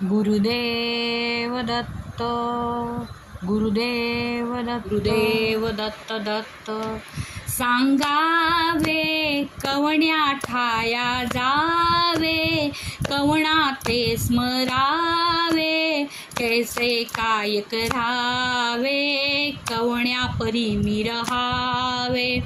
गुरुदेव दत्त, गुरुदेव दत्त, गुरुदेव दत्त दत्त. सांगावे कवण्या ठाया जावे, कवणा ते स्मरावे, कैसे काय करावे, कवण्या परी मी रहावे.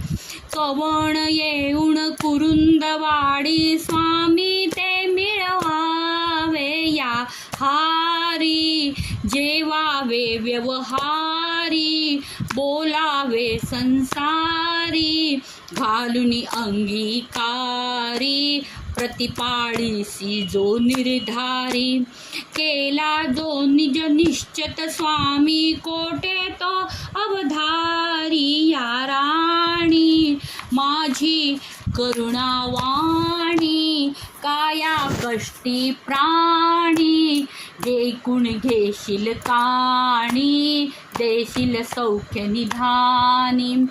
कवण येऊन कुरुंदवाडी, स्वामी ते मिळवावे. या हारी जेवावे व्यवहारी, बोलावे संसारी, घालून अंगीकारी, प्रतिपाळीसी जो निर्धारी. केला जो निज निश्चित स्वामी, कोटे तो अवधारी. या राणी माझी करुणावाणी, काया कष्टी प्राणी, देखून घेशील काणी, देशील सौख्य निधानी.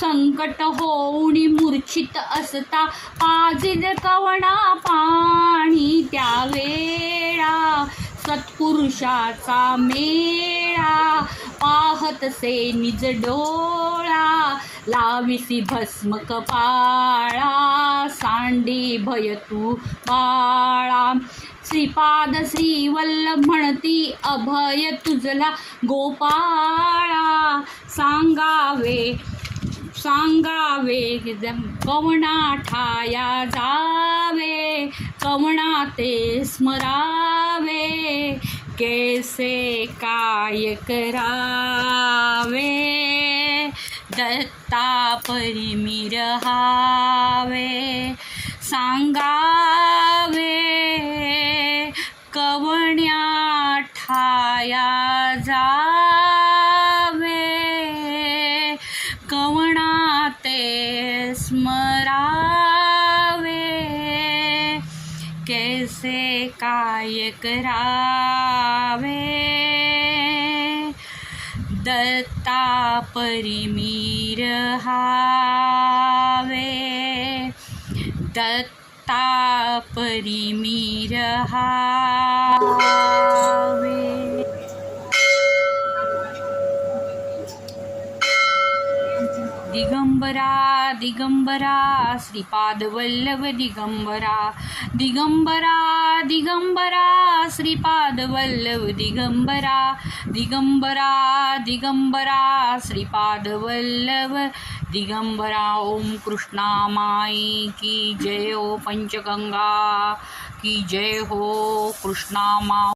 संकट होऊन मूर्छित असता, पाजिल कवणा पाणी. त्यावेळा सत्पुरुषाचा मेळा, पाहतसे निज डोळा, लाविसी भस्म कपाळा, सांडी भय तू बाळा. श्रीपाद श्रीवल्लभ म्हणती, अभय तुझला गोपाळा. सांगावे कवणा ठाया जावे, कवणा ते स्मरावे, कैसे काय करावे, दत्ता परी मी रहावे. सांगावे कवण्या ठाया जावे, कवणा ते स्मरावे, कैसे काय करावे, दत्ता परी मी रहावे. दत्ता परी मी रहावे. दिगंबरा दिगंबरा श्रीपाद वल्लभ दिगंबरा, दिगंबरा दिगंबरा श्रीपाद वल्लभ दिगंबरा, दिगंबरा दिगंबरा श्रीपाद वल्लभ दिगंबरा. ओम कृष्णा माई की जय हो, पंचगंगा की जय हो. कृष्णा मा